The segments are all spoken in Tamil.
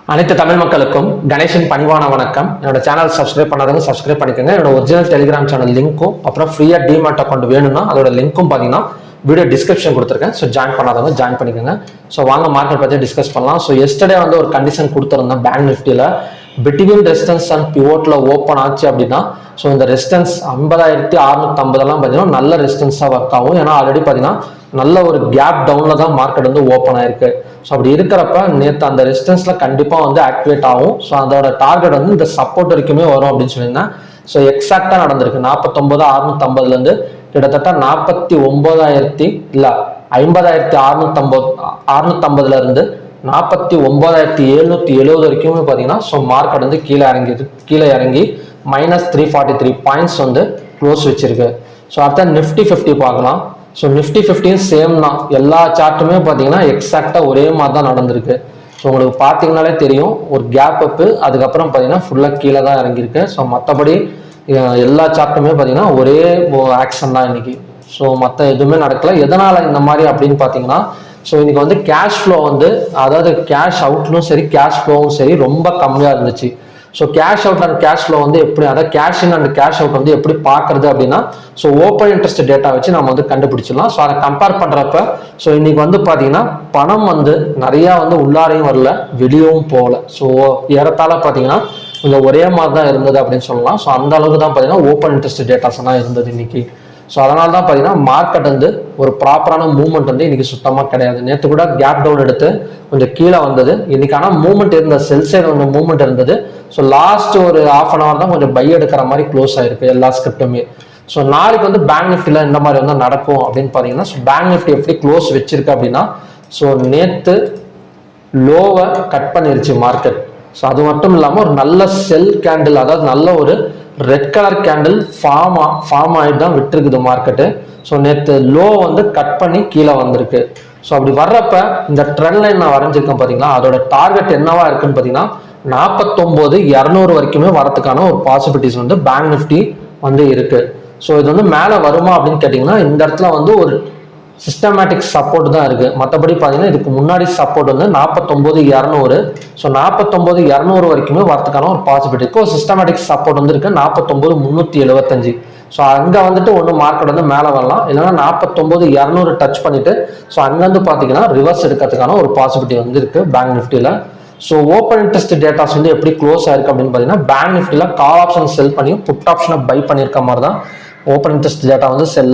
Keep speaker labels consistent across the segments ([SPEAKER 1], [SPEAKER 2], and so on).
[SPEAKER 1] அனைத்து தமிழ் மக்களுக்கும் கணேஷன் பணிவான வணக்கம். என்னோட சேனல் சப்ஸ்கிரைப் பண்ணாதவங்க சப்ஸ்கிரைப் பண்ணிக்கோங்க. என்னோட ஒரிஜினல் டெலிகிராம் சேனல் லிங்க்கும் அப்புறம் ஃப்ரீயா டிமேட் அக்கௌண்ட் வேணும்னா அதோட லிங்க்கும் பார்த்தீங்கன்னா வீடியோ டிஸ்கிரிப்ஷன் கொடுத்துருக்கேன். ஸோ ஜாயின் பண்ணாதவங்க ஜாயின் பண்ணிக்கோங்க. ஸோ வாங்க மார்க்கெட் பற்றி டிஸ்கஸ் பண்ணலாம். ஸோ எஸ்டர்டே வந்து ஒரு கண்டிஷன் கொடுத்துருந்தேன் பேங்க் நிஃப்டியில் பிட்வீன் ரெசிஸ்டன்ஸ் அண்ட் பிவோட்ல ஓப்பன் ஆச்சு அப்படின்னா ஸோ இந்த ரெசிஸ்டன்ஸ் 50,650 பார்த்தீங்கன்னா நல்ல ரெசிஸ்டன்ஸாக ஒர்க் ஆகும். ஏன்னா ஆல்ரெடி பார்த்தீங்கன்னா நல்ல ஒரு கேப் டவுன்ல தான் மார்க்கெட் வந்து ஓப்பன் ஆயிருக்கு. ஸோ அப்படி இருக்கிறப்ப நேற்று அந்த ரெசிஸ்டன்ஸ்ல கண்டிப்பாக வந்து ஆக்டிவேட் ஆகும். ஸோ அதோட டார்கெட் வந்து இந்த சப்போர்ட் வரைக்குமே வரும் அப்படின்னு சொல்லியிருந்தேன். ஸோ எக்ஸாக்டா நடந்திருக்கு. 49,650 கிட்டத்தட்ட 49,000 இல்ல 50,650 இருந்து 49,770 வரைக்குமே பார்த்தீங்கன்னா ஸோ மார்க்கெட் வந்து கீழே இறங்கி -343 பாயிண்ட்ஸ் வந்து க்ளோஸ் வச்சிருக்கு. ஸோ அடுத்த நிஃப்டி 50 பார்க்கலாம். ஸோ நிஃப்டி 50 சேம் தான். எல்லா சார்ட்டுமே பார்த்தீங்கன்னா எக்ஸாக்டாக ஒரே மாதிரி தான் நடந்திருக்கு. ஸோ உங்களுக்கு பார்த்தீங்கன்னாலே தெரியும் ஒரு கேப் அப்பு, அதுக்கப்புறம் பார்த்தீங்கன்னா ஃபுல்லாக கீழே தான் இறங்கியிருக்கு. ஸோ மற்றபடி எல்லா சார்ட்டுமே பார்த்தீங்கன்னா ஒரே ஆக்ஷன் தான் இன்னைக்கு. ஸோ மற்ற எதுவுமே நடக்கல. எதனால் இந்த மாதிரி அப்படின்னு பார்த்தீங்கன்னா ஸோ இன்னைக்கு வந்து கேஷ் ஃப்ளோ வந்து அதாவது கேஷ் அவுட்லும் சரி கேஷ் ஃப்ளோவும் சரி ரொம்ப கம்மியாக இருந்துச்சு. So cash out and cash flow வந்து எப்படி, அதாவது cash in and cash out வந்து எப்படி பார்க்கறது அப்படின்னா ஸோ ஓப்பன் இன்ட்ரெஸ்ட் டேட்டா வச்சு நம்ம வந்து கண்டுபிடிச்சிடலாம். ஸோ அதை கம்பேர் பண்ணுறப்ப ஸோ இன்னைக்கு வந்து பார்த்தீங்கன்னா பணம் வந்து நிறையா வந்து உள்ளாரையும் வரல வெளியவும் போகல. ஸோ ஏறத்தாழ பார்த்தீங்கன்னா கொஞ்சம் ஒரே மாதிரி தான் இருந்தது அப்படின்னு சொல்லலாம். ஸோ அந்த அளவுக்கு தான் பார்த்தீங்கன்னா ஓப்பன் இன்ட்ரெஸ்ட் டேட்டாஸ் தான் இருந்தது இன்னைக்கு. ஸோ அதனால தான் பார்த்தீங்கன்னா மார்க்கெட் வந்து ஒரு ப்ராப்பரான மூவ்மெண்ட் வந்து இன்னைக்கு சுத்தமாக கிடையாது. நேற்று கூட கேப் டவுன் எடுத்து கொஞ்சம் கீழே வந்தது. இன்னைக்கான மூவ்மெண்ட் இருந்த செல் சைடு கொஞ்சம் மூவ்மெண்ட் இருந்தது. ஸோ லாஸ்ட் ஒரு ½ ஹவர் தான் கொஞ்சம் பை எடுக்கிற மாதிரி க்ளோஸ் ஆயிருக்கு எல்லா ஸ்கிரிப்டுமே. ஸோ நாளைக்கு வந்து பேங்க் நிஃப்டியில் இந்த மாதிரி வந்து நடக்கும் அப்படின்னு பார்த்தீங்கன்னா ஸோ பேங்க் நிஃப்டி எப்படி க்ளோஸ் வச்சிருக்கு அப்படின்னா ஸோ நேற்று லோவை கட் பண்ணிருச்சு மார்க்கெட். ஸோ அது மட்டும் இல்லாமல் ஒரு நல்ல செல் கேண்டில், அதாவது நல்ல ஒரு ரெட் கலர் கேண்டில் ஃபார்ம் ஆகிட்டு தான் விட்டுருக்குது மார்க்கெட்டு. ஸோ நேற்று லோ வந்து கட் பண்ணி கீழே வந்திருக்கு. ஸோ அப்படி வர்றப்ப இந்த ட்ரெண்ட் லைன் நான் வரைஞ்சிருக்கேன் பார்த்தீங்களா, அதோட டார்கெட் என்னவா இருக்குன்னு பார்த்தீங்கன்னா 49,200 வரைக்குமே வரதுக்கான ஒரு பாசிபிலிட்டிஸ் வந்து பேங்க் நிஃப்டி வந்து இருக்கு. ஸோ இது வந்து மேலே வருமா அப்படின்னு கேட்டிங்கன்னா இந்த இடத்துல வந்து ஒரு சிஸ்டமேட்டிக் சப்போர்ட் தான் இருக்கு. மற்றபடி பார்த்தீங்கன்னா இதுக்கு முன்னாடி சப்போர்ட் வந்து 49,200. ஸோ 49,200 வரைக்குமே வரதுக்கான ஒரு பாசிபிலிட்டி இருக்கு. ஒரு சிஸ்டமேட்டிக் சப்போர்ட் வந்து இருக்கு 49,375. ஸோ அங்கே வந்துட்டு ஒன்று மார்க்கெட் வந்து மேலே வரலாம், இல்லைன்னா 49,200 டச் பண்ணிட்டு ஸோ அங்கேருந்து பார்த்தீங்கன்னா ரிவர்ஸ் எடுக்கிறதுக்கான ஒரு பாசிபிலிட்டி வந்து இருக்கு பேங்க் நிஃப்டியில். ஸோ ஓப்பன் இன்ட்ரெஸ்ட் டேட்டாஸ் வந்து எப்படி க்ளோஸ் ஆயிருக்கு அப்படின்னு பார்த்தீங்கன்னா பேங்க் நிஃப்டியில் கால் ஆப்ஷன் செல் பண்ணி புட் ஆப்ஷனை பை பண்ணியிருக்க மாதிரி தான் ஓப்பன் இன்ட்ரெஸ்ட் டேட்டா வந்து செல்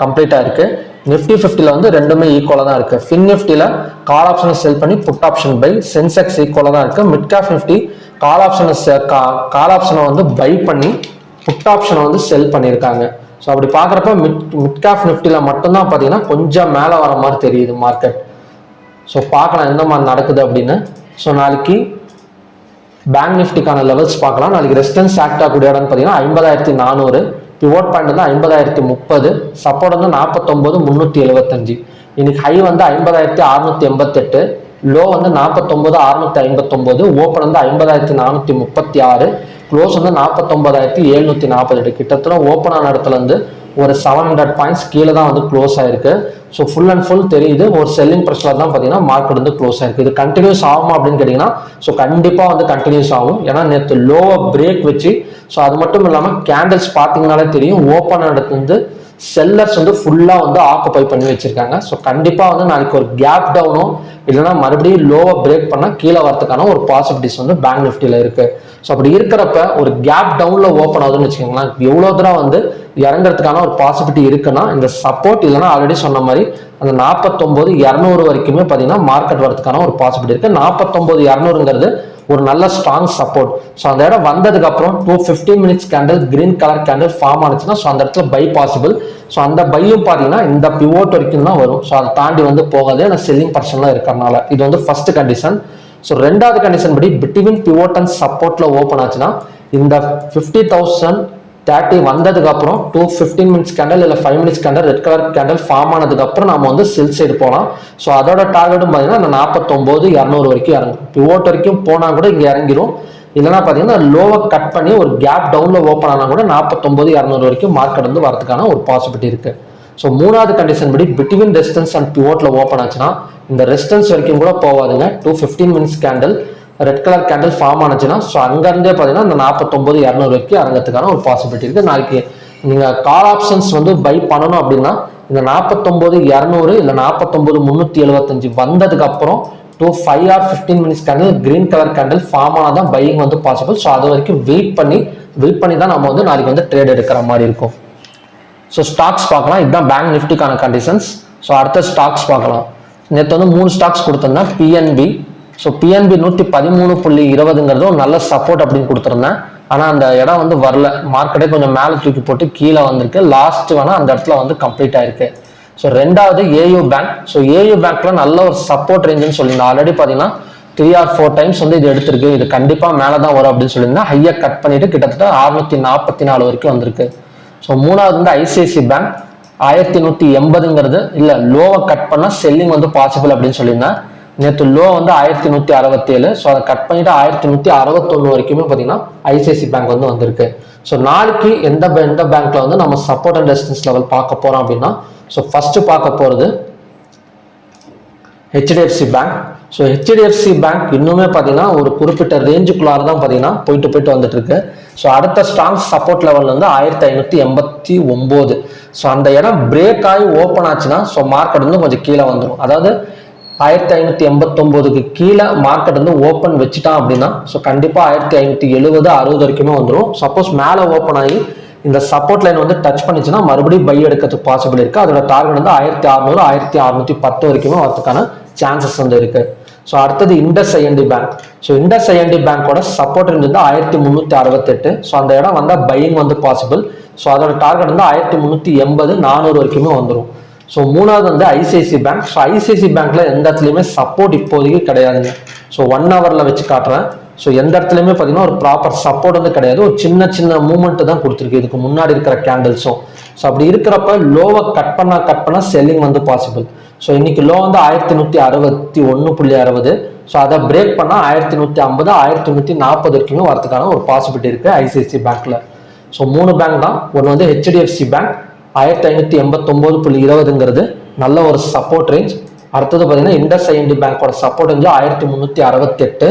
[SPEAKER 1] கம்ப்ளீட்டாக இருக்கு. நிஃப்டி 50 வந்து ரெண்டுமே ஈக்குவலாக தான் இருக்கு. ஃபின் நிஃப்டியில் கால் ஆப்ஷனை செல் பண்ணி புட் ஆப்ஷன் பை, சென்செக்ஸ் ஈக்குவலாக தான் இருக்கு. மிட் கேப் நிஃப்டி கால் ஆப்ஷனை வந்து பை பண்ணி புட் ஆப்ஷனை வந்து செல் பண்ணியிருக்காங்க. ஸோ அப்படி பார்க்குறப்ப மிட் கேப் நிஃப்டியில் மட்டும்தான் பார்த்தீங்கன்னா கொஞ்சம் மேலே வர மாதிரி தெரியுது மார்க்கெட். ஸோ பார்க்கலாம் எந்த மாதிரி நடக்குது அப்படின்னு. ஸோ நாளைக்கு பேங்க் நிஃப்டிக்கான லெவல்ஸ் பார்க்கலாம். நாளைக்கு ரெசிஸ்டன்ஸ் ஆக்ட் ஆகக்கூடிய இடம்னு பார்த்தீங்கன்னா 50,400, பிவோட் பாயிண்ட் வந்து 50,030, சப்போர்ட் வந்து 49,375. இன்னைக்கு ஹை வந்து 50,688, லோ வந்து 49,659, ஓப்பன் வந்து 50,436, க்ளோஸ் வந்து 49,748. கிட்டத்தட்ட ஓப்பன் ஆன இடத்துல இருந்து ஒரு 700 பாயிண்ட்ஸ் கீழே தான் வந்து க்ளோஸ் ஆயிருக்கு. ஸோ ஃபுல் அண்ட் ஃபுல் தெரியுது ஒரு செல்லிங் ப்ரெஷர் தான் பார்த்தீங்கன்னா மார்க்கெட் வந்து க்ளோஸ் ஆயிருக்கு. இது கண்டினியூஸ் ஆகுமா அப்படின்னு கேட்டிங்கன்னா ஸோ கண்டிப்பாக வந்து கண்டினியூஸ் ஆகும். ஏன்னா நேற்று லோவை பிரேக் வச்சு ஸோ அது மட்டும் இல்லாமல் கேண்டில்ஸ் பார்த்தீங்கன்னாலே தெரியும் ஓப்பன் இடத்துல இருந்து செல்லர்ஸ் வந்து ஃபுல்லாக வந்து ஆக்குபை பண்ணி வச்சிருக்காங்க. ஸோ கண்டிப்பாக வந்து நாளைக்கு ஒரு கேப் டவுனோ இல்லைன்னா மறுபடியும் லோவை பிரேக் பண்ணால் கீழே வரதுக்கான ஒரு பாசிபிலிட்டிஸ் வந்து பேங்க் நிஃப்டியில் இருக்கு. ஸோ அப்படி இருக்கிறப்ப ஒரு கேப் டவுன்ல ஓப்பன் ஆகுதுன்னு வச்சுக்கோங்களேன், எவ்வளோ தூரம் வந்து இறங்குறதுக்கான ஒரு பாசிபிலிட்டி இருக்குன்னா இந்த சப்போர்ட் இல்லைன்னா ஆல்ரெடி சொன்ன மாதிரி அந்த 49,200 வரைக்குமே பார்த்தீங்கன்னா மார்க்கெட் வரதுக்கான ஒரு பாசிபிலிட்டி இருக்கு. 49,200ங்கிறது ஒரு நல்ல ஸ்ட்ராங் சப்போர்ட். ஸோ அந்த இடம் வந்ததுக்கு அப்புறம் 215 minutes candle green colour candle form ஆனிச்சுன்னா ஸோ அந்த இடத்துல பை பாசிபிள். ஸோ அந்த பையும் பார்த்தீங்கன்னா இந்த பிவோட் வரைக்கும் தான் வரும். ஸோ அதை தாண்டி வந்து போகாது, ஆனால் செல்லிங் பர்சன்லாம் இருக்கிறனால இது வந்து ஃபர்ஸ்ட் கண்டிஷன். ஸோ ரெண்டாவது கண்டிஷன் படி பிட்வீன் பிவோட் அண்ட் சப்போர்ட்ல ஓப்பன் ஆச்சுன்னா இந்த 50,030 வந்ததுக்கு அப்புறம் 215 மினிட்ஸ் கேண்டல் இல்லை 5 minutes candle red colour candle form ஆனதுக்கு அப்புறம் நம்ம வந்து செல் சைடு போகலாம். ஸோ அதோட டார்கெட்டும் பார்த்தீங்கன்னா அந்த 49,200 வரைக்கும் இறங்கும். பிவோட் வரைக்கும் போனால் கூட இங்கே இறங்கிரும். இல்லைன்னா பார்த்தீங்கன்னா லோவை கட் பண்ணி ஒரு கேப் டவுன்ல ஓப்பன் ஆனால் கூட 49,200 வரைக்கும் மார்க்கெட் வந்து வரதுக்கான ஒரு பாசிபிலிட்டி இருக்கு. ஸோ மூணாவது கண்டிஷன் படி பிட்வீன் ரெசிஸ்டன்ஸ் அண்ட் பிவோட்ல ஓப்பன் ஆச்சுன்னா இந்த ரெசிஸ்டன்ஸ் வரைக்கும் கூட போவாதுங்க. 215 minutes candle red colour candle form ஆனிச்சுன்னா ஸோ அங்கேருந்தே பார்த்தீங்கன்னா இந்த 49,200 வரைக்கும் இறங்கிறதுக்கான ஒரு பாசிபிலிட்டி இருக்குது. நாளைக்கு நீங்கள் கால் ஆப்ஷன்ஸ் வந்து பை பண்ணணும் அப்படின்னா இந்த 49,200 இல்லை 49,375 வந்ததுக்கு அப்புறம் to 5 or 15 minutes candle green colour candle form ஆனால் தான் பையிங் வந்து பாசிபிள். ஸோ அது வரைக்கும் வெயிட் பண்ணி தான் நம்ம வந்து நாளைக்கு வந்து ட்ரேட் எடுக்கிற மாதிரி இருக்கும். ஸோ ஸ்டாக்ஸ் பார்க்கலாம். இதுதான் பேங்க் நிஃப்டிக்கான கண்டிஷன்ஸ். ஸோ அடுத்த ஸ்டாக்ஸ் பார்க்கலாம். நேற்று வந்து 3 ஸ்டாக்ஸ் கொடுத்துருந்தேன். பிஎன்பி. ஸோ பிஎன்பி 113.20ங்கிறது ஒரு நல்ல சப்போர்ட் அப்படின்னு கொடுத்துருந்தேன். ஆனால் அந்த இடம் வந்து வரல, மார்க்கெட்டே கொஞ்சம் மேலே தூக்கி போட்டு கீழே வந்திருக்கு. லாஸ்ட் வேணால் அந்த இடத்துல வந்து கம்ப்ளீட் ஆயிருக்கு. ஸோ ரெண்டாவது ஏயு பேங்க். ஸோ ஏயு பேங்க்ல நல்ல ஒரு சப்போர்ட் ரேஞ்சுன்னு சொல்லியிருந்தேன். ஆல்ரெடி பார்த்தீங்கன்னா 3 or 4 டைம்ஸ் வந்து இது எடுத்திருக்கு. இது கண்டிப்பாக மேலே தான் வரும் அப்படின்னு சொல்லியிருந்தேன். ஹையை கட் பண்ணிட்டு கிட்டத்தட்ட 644 வரைக்கும் வந்திருக்கு. ஸோ மூணாவது வந்து ஐசிஐசி பேங்க் 1180ங்கிறது இல்லை, லோவை கட் பண்ணால் செல்லிங் வந்து பாசிபிள் அப்படின்னு சொல்லியிருந்தேன். நேற்று லோ வந்து 1167. ஸோ அதை கட் பண்ணிட்டு 1161 வரைக்குமே பார்த்தீங்கன்னா ஐசிஐசி பேங்க் வந்து வந்திருக்கு. ஸோ நாளைக்கு எந்த பேங்க்ல வந்து நம்ம சப்போர்ட் அண்ட் ரெசிஸ்டன்ஸ் லெவல் பார்க்க போறோம் அப்படின்னா, ஸோ ஃபர்ஸ்ட் பார்க்க போறது HDFC bank. So HDFC bank இன்னுமே பார்த்தீங்கன்னா ஒரு குறிப்பிட்ட ரேஞ்சுக்குள்ளார தான் பார்த்தீங்கன்னா போயிட்டு வந்துட்டு இருக்கு. ஸோ அடுத்த ஸ்ட்ராங் சப்போர்ட் லெவல் வந்து 1589. ஸோ அந்த இடம் பிரேக் ஆகி ஓப்பன் ஆச்சுன்னா ஸோ மார்க்கெட் வந்து கொஞ்சம் கீழே வந்துடும். அதாவது 1589க்கு கீழே மார்க்கெட் வந்து ஓப்பன் வச்சுட்டான் அப்படின்னா ஸோ கண்டிப்பாக 1570 60 வரைக்குமே வந்துடும். சப்போஸ் மேலே ஓப்பன் ஆகி இந்த சப்போர்ட் லைன் வந்து டச் பண்ணிச்சுன்னா மறுபடியும் பை எடுக்கிறதுக்கு பாசிபிள் இருக்கு. அதோட டார்கெட் வந்து 1600 1610 வரைக்குமே வரதுக்கான சான்சஸ் வந்து இருக்கு. ஸோ அடுத்தது IndusInd bank. So IndusInd பேங்கோட சப்போர்ட் ரேஞ்ச் வந்து 1368. ஸோ அந்த இடம் வந்தால் பையிங் வந்து பாசிபிள். ஸோ அதோட டார்கெட் வந்து 1380 400 வரைக்குமே வந்துடும். ஸோ மூணாவது வந்து ஐசிஐசி பேங்க். ஸோ ஐசிஐசி பேங்க்ல எந்த இடத்துலையுமே சப்போர்ட் இப்போதைக்கு கிடையாதுங்க. ஸோ 1 ஹவர்ல வச்சு காட்டுறேன். ஸோ எந்த இடத்துலையுமே பார்த்தீங்கன்னா ஒரு ப்ராப்பர் சப்போர்ட் வந்து கிடையாது. ஒரு சின்ன மூவ்மெண்ட் தான் கொடுத்துருக்கு இதுக்கு முன்னாடி இருக்கிற கேண்டில்ஸும். ஸோ அப்படி இருக்கிறப்ப லோவை கட் பண்ணா செல்லிங் வந்து பாசிபிள். ஸோ இன்னைக்கு லோ வந்து 1161.60. ஸோ அதை பிரேக் பண்ணால் 1150 1140 வரைக்குமே வரதுக்கான ஒரு பாசிபிலிட்டி இருக்கு ஐசிஐசி பேங்க்ல. ஸோ 3 பேங்க் தான். ஒன்று வந்து ஹெச்டிஎஃப்சி பேங்க் 1589.20ங்கிறது நல்ல ஒரு சப்போர்ட் ரேஞ்ச். அடுத்தது பார்த்தீங்கன்னா இண்டஸ் ஐஎன்டி பேங்கோட சப்போர்ட் ரேஞ்ச் 1368.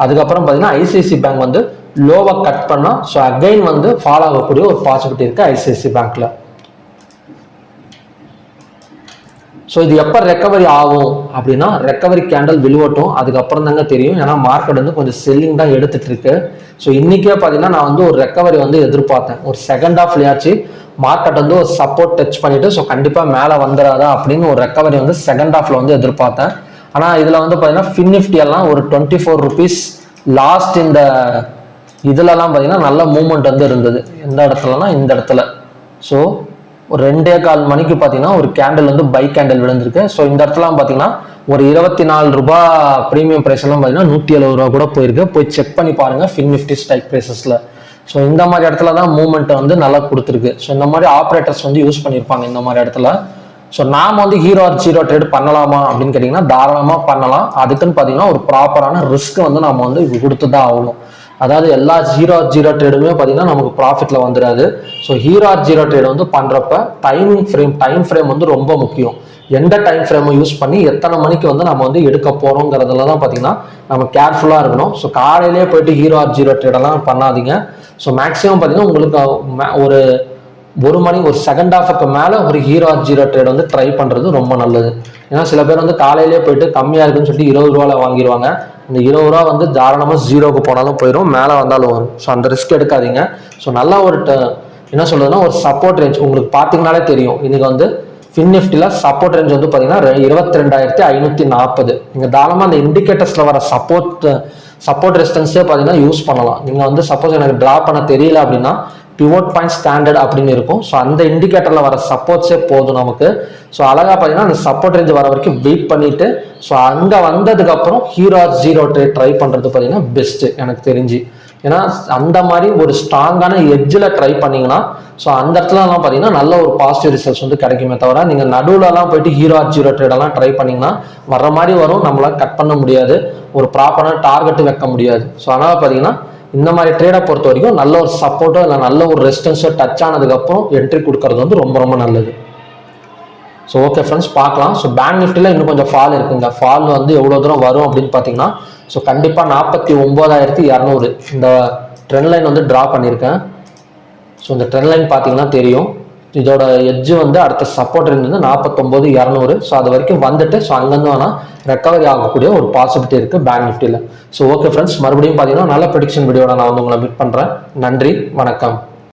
[SPEAKER 1] அதுக்கப்புறம் பார்த்தீங்கன்னா ஐசிஐசி பேங்க் வந்து லோவை கட் பண்ணா ஸோ அகைன் வந்து ஃபாலோ ஆகக்கூடிய ஒரு பாசிபிலிட்டி இருக்கு ஐசிஐசி பேங்க்ல. ஸோ இது எப்போ ரெக்கவரி ஆகும் அப்படின்னா ரெக்கவரி கேண்டல் விழுவட்டும், அதுக்கப்புறம் தாங்க தெரியும். ஏன்னா மார்க்கெட் வந்து கொஞ்சம் செல்லிங் தான் எடுத்துட்டு இருக்கு. ஸோ இன்னைக்கே பார்த்தீங்கன்னா நான் வந்து ஒரு ரெக்கவரி வந்து எதிர்பார்த்தேன். ஒரு செகண்ட் ஹாஃப்லயாச்சு மார்க்கெட் வந்து ஒரு சப்போர்ட் டச் பண்ணிட்டு ஸோ கண்டிப்பாக மேலே வந்துடாதா அப்படின்னு ஒரு ரெக்கவரி வந்து செகண்ட் ஹாஃப்ல வந்து எதிர்பார்த்தேன். ஆனால் இதில் வந்து பார்த்தீங்கன்னா ஃபின் நிஃப்டி எல்லாம் ஒரு 24 rupees லாஸ்ட் இந்த இதுலலாம் பார்த்தீங்கன்னா நல்ல மூவ்மெண்ட் வந்து இருந்தது. எந்த இடத்துலனா இந்த இடத்துல. ஸோ ஒரு 2.25 மணிக்கு பார்த்தீங்கன்னா ஒரு கேண்டில் வந்து பை கேண்டில் விழுந்திருக்கு. ஸோ இந்த இடத்துலாம் பார்த்தீங்கன்னா ஒரு 24 ரூபாய் ப்ரீமியம் ப்ரைஸ் எல்லாம் பார்த்தீங்கன்னா 170 ரூபா கூட போயிருக்கு. போய் செக் பண்ணி பாருங்க ஃபின் நிஃப்டி ஸ்ட்ரைக் ப்ரைஸஸ்ல. ஸோ இந்த மாதிரி இடத்துல தான் மூவ்மெண்ட் வந்து நல்லா கொடுத்துருக்கு. ஸோ இந்த மாதிரி ஆப்ரேட்டர்ஸ் வந்து யூஸ் பண்ணியிருப்பாங்க இந்த மாதிரி இடத்துல. ஸோ நாம் வந்து ஹீரோ ஆர் ஜீரோ ட்ரேட் பண்ணலாமா அப்படின்னு கேட்டிங்கன்னா தாராளமாக பண்ணலாம். அதுக்குன்னு பார்த்தீங்கன்னா ஒரு ப்ராப்பரான ரிஸ்க் வந்து நம்ம வந்து கொடுத்து தான் ஆகணும். அதாவது எல்லா ஜீரோ ட்ரேடுமே பார்த்தீங்கன்னா நமக்கு ப்ராஃபிட்டில் வந்துடாது. So hero R zero trade வந்து பண்ணுறப்ப டைம் ஃப்ரேம் வந்து ரொம்ப முக்கியம். எந்த டைம் ஃப்ரேமை யூஸ் பண்ணி எத்தனை மணிக்கு வந்து நம்ம வந்து எடுக்க போகிறோங்கிறதுல தான் பார்த்தீங்கன்னா நம்ம கேர்ஃபுல்லாக இருக்கணும். ஸோ காலையிலேயே போயிட்டு ஹீரோ ஆர் ஜீரோ ட்ரேடெல்லாம் பண்ணாதீங்க. ஸோ மேக்ஸிமம் பார்த்தீங்கன்னா உங்களுக்கு ஒரு மணி ஒரு செகண்ட் ஹாஃபுக்கு மேலே ஒரு ஹீரோ ஆர் ஜீரோ ட்ரேட் வந்து ட்ரை பண்ணுறது ரொம்ப நல்லது. ஏன்னா சில பேர் வந்து காலையிலேயே போயிட்டு கம்மியாக இருக்குன்னு சொல்லிட்டு 20 ரூபாவில் வாங்கிடுவாங்க. இந்த 20 ரூபா வந்து தாராளமாக ஜீரோக்கு போனாலும் போயிடும், மேலே வந்தாலும் வரும். ஸோ அந்த ரிஸ்க் எடுக்காதீங்க. ஸோ நல்லா ஒரு என்ன சொல்றதுன்னா ஒரு சப்போர்ட் ரேஞ்ச் உங்களுக்கு பார்த்தீங்கனாலே தெரியும். இன்னைக்கு வந்து ஃபின் நிஃப்டியில் சப்போர்ட் ரேஞ்ச் வந்து பார்த்தீங்கன்னா 22,540. நீங்கள் தாராளமாக அந்த இண்டிகேட்டர்ஸில் வர சப்போர்ட் ரெசிஸ்டன்ஸே பார்த்தீங்கன்னா யூஸ் பண்ணலாம். நீங்கள் வந்து சப்போஸ் எனக்கு ட்ரா பண்ண தெரியல அப்படின்னா பிவோட் பாயிண்ட் ஸ்டாண்டர்ட் அப்படின்னு இருக்கும். ஸோ அந்த இண்டிகேட்டர்ல வர சப்போர்ட்ஸே போதும் நமக்கு. ஸோ அழகா பார்த்தீங்கன்னா அந்த சப்போர்ட் ரேஞ்ச் வர வரைக்கும் வெயிட் பண்ணிட்டு ஸோ அங்கே வந்ததுக்கு அப்புறம் hero R zero trade try பண்றது பார்த்தீங்கன்னா பெஸ்ட் எனக்கு தெரிஞ்சு. ஏன்னா அந்த மாதிரி ஒரு ஸ்ட்ராங்கான எட்ஜில் ட்ரை பண்ணீங்கன்னா ஸோ அந்த இடத்துலலாம் பார்த்தீங்கன்னா நல்ல ஒரு பாசிட்டிவ் ரிசல்ட்ஸ் வந்து கிடைக்குமே தவிர நீங்கள் நடுவுலலாம் போயிட்டு ஹீரோ ஆர் ஜீரோ ட்ரேடெல்லாம் ட்ரை பண்ணிங்கன்னா வர்ற மாதிரி வரும், நம்மளால கட் பண்ண முடியாது, ஒரு ப்ராப்பரான டார்கெட்டு வைக்க முடியாது. ஸோ அதனால் பார்த்தீங்கன்னா இந்த மாதிரி ட்ரேடை பொறுத்த வரைக்கும் நல்ல ஒரு சப்போர்ட்டோ இல்லை நல்ல ஒரு ரெசிஸ்டன்ஸோ டச் ஆனதுக்கப்புறம் என்ட்ரி கொடுக்கறது வந்து ரொம்ப ரொம்ப நல்லது. ஸோ ஓகே ஃப்ரெண்ட்ஸ் பார்க்கலாம். ஸோ பேங்க் நிஃப்டியில் இன்னும் கொஞ்சம் ஃபால் இருக்குங்க. ஃபால் வந்து எவ்வளோ தூரம் வரும் அப்படின்னு பார்த்தீங்கன்னா, ஸோ கண்டிப்பாக 49,200 இந்த ட்ரெண்ட் லைன் வந்து ட்ரா பண்ணியிருக்கேன். ஸோ இந்த ட்ரெண்ட் லைன் பார்த்தீங்கன்னா தெரியும். இதோட எட்ஜ் வந்து அடுத்த சப்போர்ட் இருந்தது 49,200. ஸோ அது வரைக்கும் வந்துட்டு ஸோ அங்கேருந்து வேணால் ரெக்கவரி ஆகக்கூடிய ஒரு பாசிபிலிட்டி இருக்குது பேங்க் நிஃப்டியில். ஸோ ஓகே ஃப்ரெண்ட்ஸ், மறுபடியும் பார்த்தீங்கன்னா நல்ல ப்ரெடிக்ஷன் வீடியோட நான் வந்து உங்களை மீட் பண்ணுறேன். நன்றி, வணக்கம்.